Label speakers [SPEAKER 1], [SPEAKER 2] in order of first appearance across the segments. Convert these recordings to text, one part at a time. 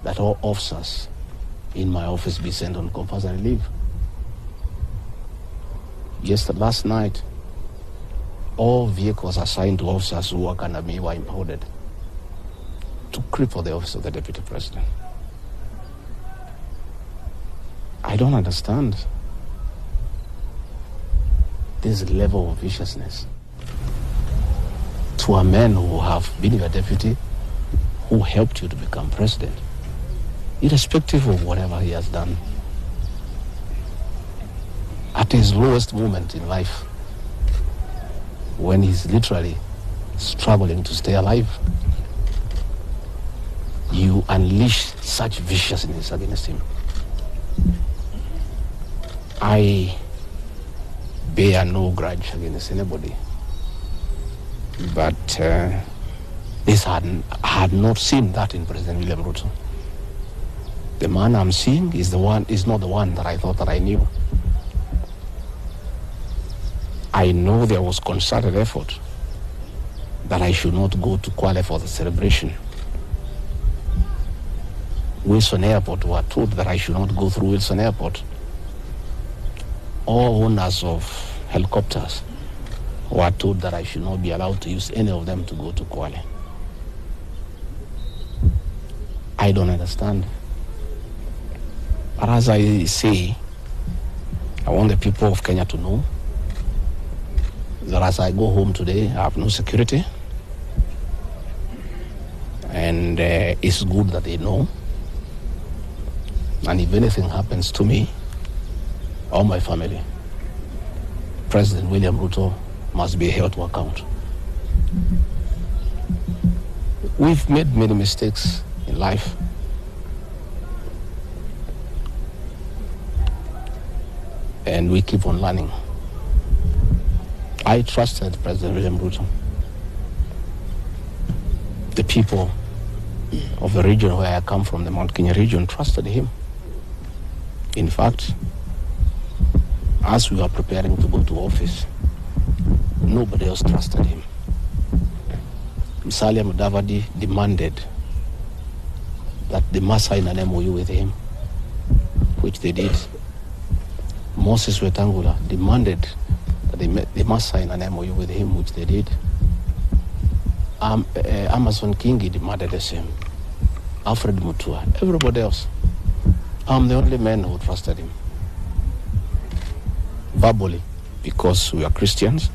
[SPEAKER 1] that all officers in my office be sent on compulsory leave. Last night, all vehicles assigned to officers who work under me were impounded to cripple the office of the Deputy President. I don't understand this level of viciousness to a man who have been your deputy, who helped you to become president, irrespective of whatever he has done. At his lowest moment in life, when he's literally struggling to stay alive, you unleash such viciousness against him. I bear no grudge against anybody, but this had not seen that in President William Ruto. The man I'm seeing is not the one that I thought that I knew. I know there was concerted effort that I should not go to Kwale for the celebration. Wilson Airport were told that I should not go through Wilson Airport. All owners of helicopters were told that I should not be allowed to use any of them to go to Kwale. I don't understand. But as I say, I want the people of Kenya to know that as I go home today, I have no security. And it's good that they know. And if anything happens to me or my family, President William Ruto must be held to account. We've made many mistakes in life. And we keep on learning. I trusted President William Ruto. The people of the region where I come from, the Mount Kenya region, trusted him. In fact, as we were preparing to go to office, nobody else trusted him. Musalia Mudavadi demanded that they must sign an MOU with him, which they did. Moses Wetangula demanded that they must sign an MOU with him, which they did. Amason Kingi demanded the same. Alfred Mutua, everybody else. I'm the only man who trusted him. Verbally, because we are Christians,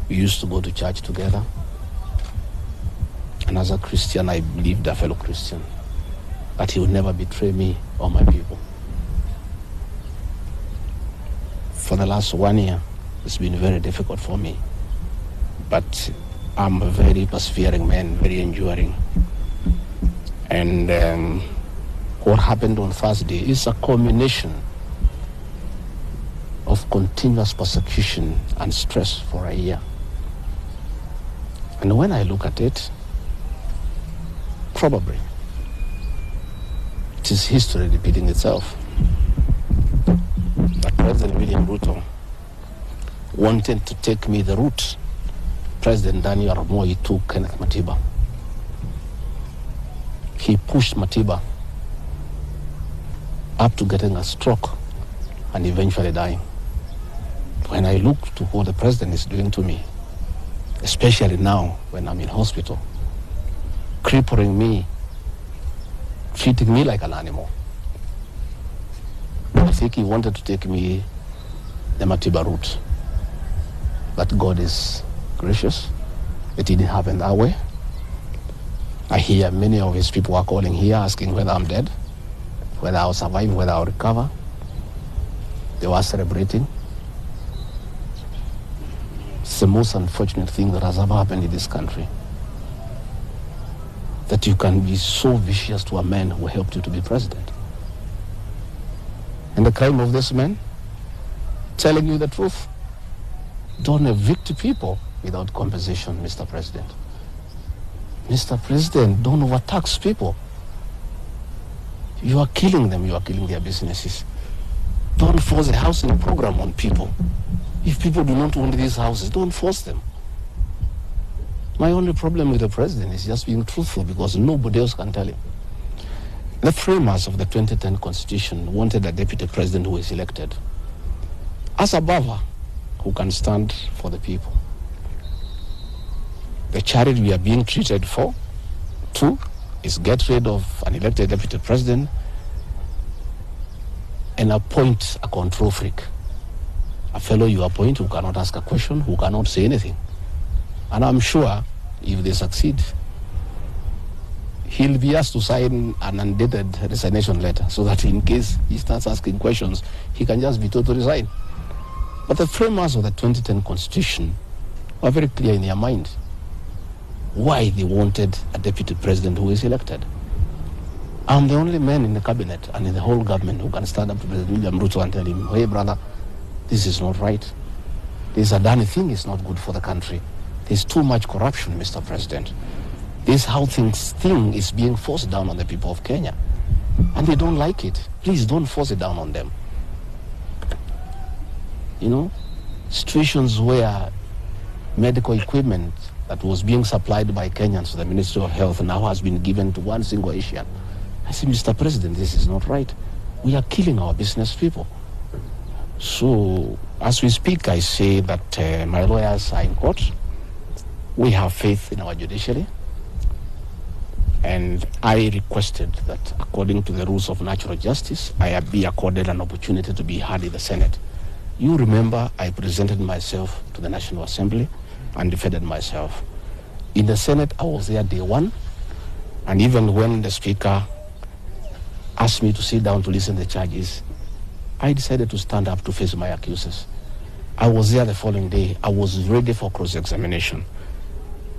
[SPEAKER 1] we used to go to church together. And as a Christian, I believed a fellow Christian that he would never betray me or my people. For the last 1 year, it's been very difficult for me. But I'm a very persevering man, very enduring. And what happened on Thursday is a culmination of continuous persecution and stress for a year. And when I look at it, probably it is history repeating itself. That President William Ruto wanted to take me the route President Daniel Moi took Kenneth Matiba. He pushed Matiba up to getting a stroke and eventually dying. When I look to what the president is doing to me, especially now when I'm in hospital, crippling me, treating me like an animal, I think he wanted to take me the Matiba route. But God is gracious. It didn't happen that way. I hear many of his people are calling here asking whether I'm dead, whether I'll survive, whether I'll recover. They were celebrating. It's the most unfortunate thing that has ever happened in this country. That you can be so vicious to a man who helped you to be president. And the crime of this man, telling you the truth. Don't evict people without compensation, Mr. President. Mr. President, don't overtax people. You are killing them, you are killing their businesses. Don't force a housing program on people. If people do not want these houses, don't force them. My only problem with the president is just being truthful because nobody else can tell him. The framers of the 2010 Constitution wanted a deputy president who is elected as a buffer who can stand for the people. The charity we are being treated for, two, is get rid of an elected deputy president and appoint a control freak. A fellow you appoint who cannot ask a question, who cannot say anything. And I'm sure if they succeed, he'll be asked to sign an undated resignation letter so that in case he starts asking questions, he can just be told to resign. But the framers of the 2010 Constitution were very clear in their mind why they wanted a deputy president who is elected. I'm the only man in the cabinet and in the whole government who can stand up to President William Ruto and tell him, hey brother, this is not right. This Adani thing is not good for the country. There's too much corruption, Mr. President. This how thing is being forced down on the people of Kenya. And they don't like it. Please don't force it down on them. You know, situations where medical equipment that was being supplied by Kenyans to the Ministry of Health now has been given to one single Asian. I say, Mr. President, this is not right. We are killing our business people. So, as we speak, I say that my lawyers are in court. We have faith in our judiciary. And I requested that, according to the rules of natural justice, I be accorded an opportunity to be heard in the Senate. You remember I presented myself to the National Assembly and defended myself. In the Senate, I was there day one. And even when the Speaker asked me to sit down to listen to the charges, I decided to stand up to face my accusers. I was there the following day. I was ready for cross-examination.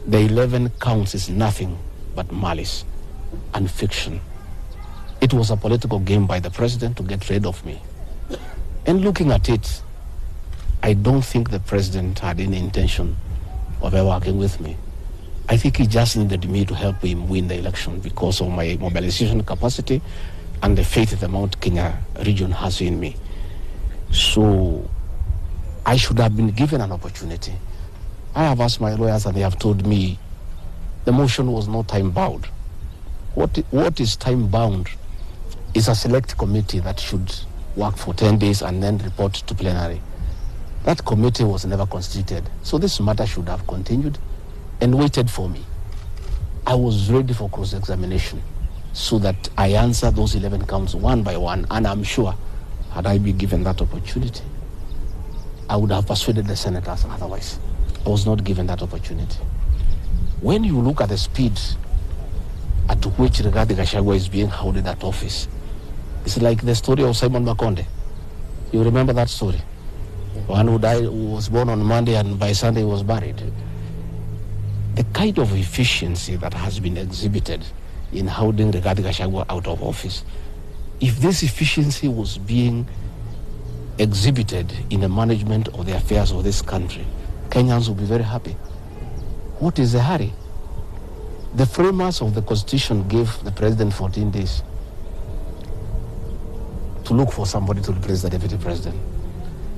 [SPEAKER 1] The 11 counts is nothing but malice and fiction. It was a political game by the president to get rid of me. And looking at it, I don't think the president had any intention of ever working with me. I think he just needed me to help him win the election because of my mobilization capacity and the faith the Mount Kenya region has in me. So I should have been given an opportunity. I have asked my lawyers and they have told me the motion was not time-bound. What is time-bound is a select committee that should work for 10 days and then report to plenary. That committee was never constituted. So this matter should have continued and waited for me. I was ready for cross-examination so that I answer those 11 counts one by one. And I'm sure, had I been given that opportunity, I would have persuaded the senators otherwise. I was not given that opportunity. When you look at the speed at which Rigathi Gachagua is being held in that office, it's like the story of Simon Makonde. You remember that story? One who died, who was born on Monday and by Sunday was buried. The kind of efficiency that has been exhibited in holding Rigathi Gachagua out of office, if this efficiency was being exhibited in the management of the affairs of this country, Kenyans will be very happy. What is the hurry? The framers of the Constitution gave the president 14 days to look for somebody to replace the deputy president.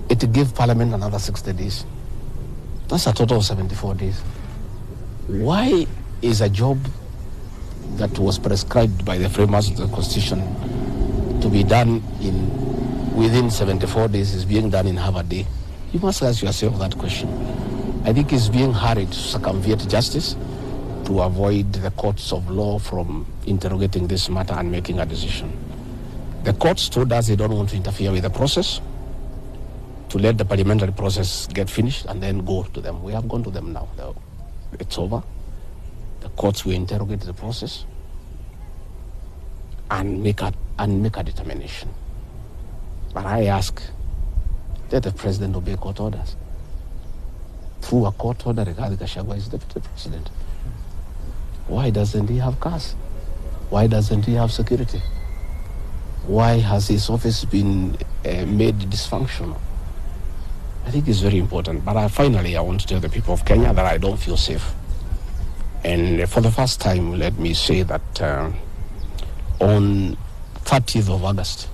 [SPEAKER 1] It gave Parliament another 60 days. That's a total of 74 days. Why is a job that was prescribed by the framers of the Constitution to be done within 74 days is being done in half a day? You must ask yourself that question. I think it's being hurried to circumvent justice to avoid the courts of law from interrogating this matter and making a decision. The courts told us they don't want to interfere with the process, to let the parliamentary process get finished and then go to them. We have gone to them now. It's over. The courts will interrogate the process and make a determination. But I ask that the president obey court orders. Through a court order, Rigathi Gachagua is deputy president. Why doesn't he have cars? Why doesn't he have security? Why has his office been made dysfunctional? I think it's very important. But finally, I want to tell the people of Kenya that I don't feel safe. And for the first time, let me say that on 30th of August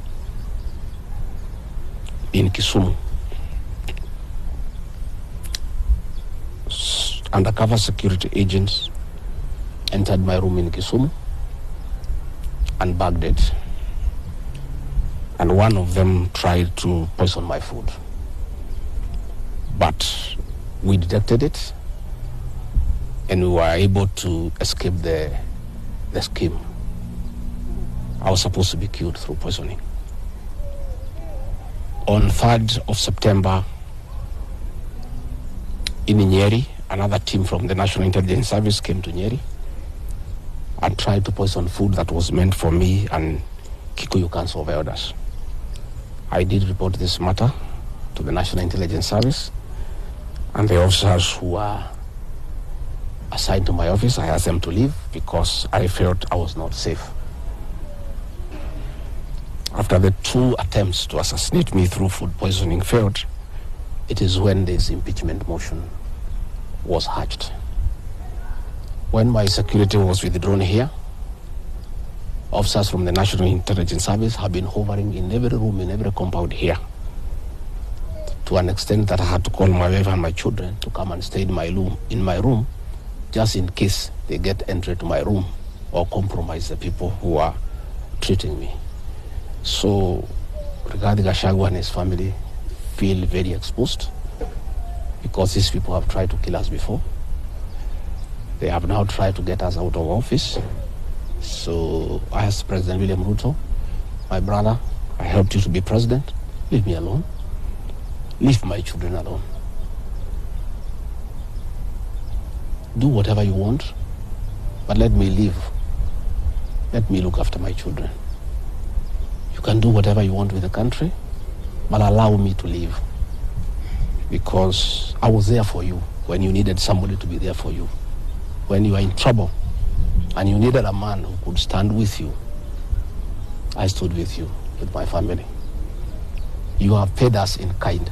[SPEAKER 1] in Kisumu, undercover security agents entered my room in Kisumu and bagged it. And one of them tried to poison my food. But we detected it, and we were able to escape the scheme. I was supposed to be killed through poisoning. On 3rd of September, in Nyeri, another team from the National Intelligence Service came to Nyeri and tried to poison food that was meant for me and Kikuyu Council of Elders. I did report this matter to the National Intelligence Service, and the officers who were assigned to my office, I asked them to leave because I felt I was not safe. After the 2 attempts to assassinate me through food poisoning failed, it is when this impeachment motion was hatched. When my security was withdrawn here, officers from the National Intelligence Service have been hovering in every room, in every compound here, to an extent that I had to call my wife and my children to come and stay in my room, just in case they get entry to my room or compromise the people who are treating me. So Rigathi Gachagua and his family feel very exposed because these people have tried to kill us before. They have now tried to get us out of office. So I asked President William Ruto, my brother, I helped you to be president. Leave me alone. Leave my children alone. Do whatever you want, but let me live. Let me look after my children. You can do whatever you want with the country, but allow me to live. Because I was there for you when you needed somebody to be there for you. When you were in trouble and you needed a man who could stand with you, I stood with you, with my family. You have paid us in kind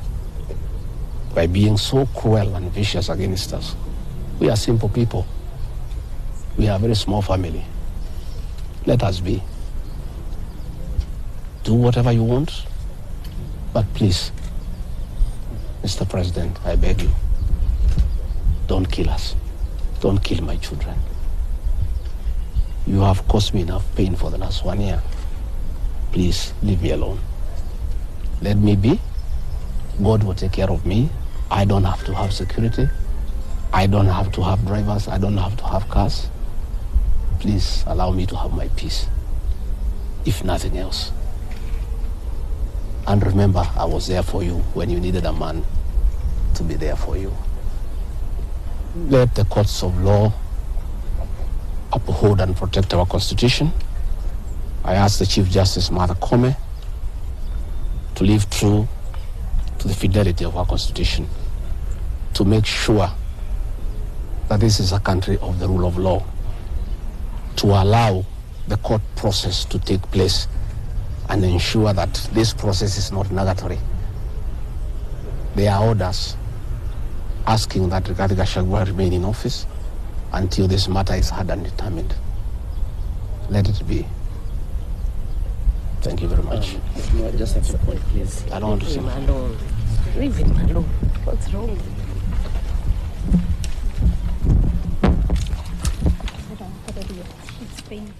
[SPEAKER 1] by being so cruel and vicious against us. We are simple people. We are a very small family. Let us be. Do whatever you want, but please, Mr. President, I beg you, don't kill us. Don't kill my children. You have caused me enough pain for the last 1 year. Please, leave me alone. Let me be. God will take care of me. I don't have to have security. I don't have to have drivers. I don't have to have cars. Please allow me to have my peace, if nothing else. And remember, I was there for you when you needed a man to be there for you. Let the courts of law uphold and protect our Constitution. I ask the Chief Justice, Martha Koome, to live true to the fidelity of our Constitution, to make sure that this is a country of the rule of law, to allow the court process to take place and ensure that this process is not nugatory. There are orders asking that Rigathi Gachagua remain in office until this matter is heard and determined. Let it be. Thank you very much.
[SPEAKER 2] Just a quick point, please.
[SPEAKER 1] I don't want to say.
[SPEAKER 3] Leave him alone. Leave him alone. What's wrong? It's pain.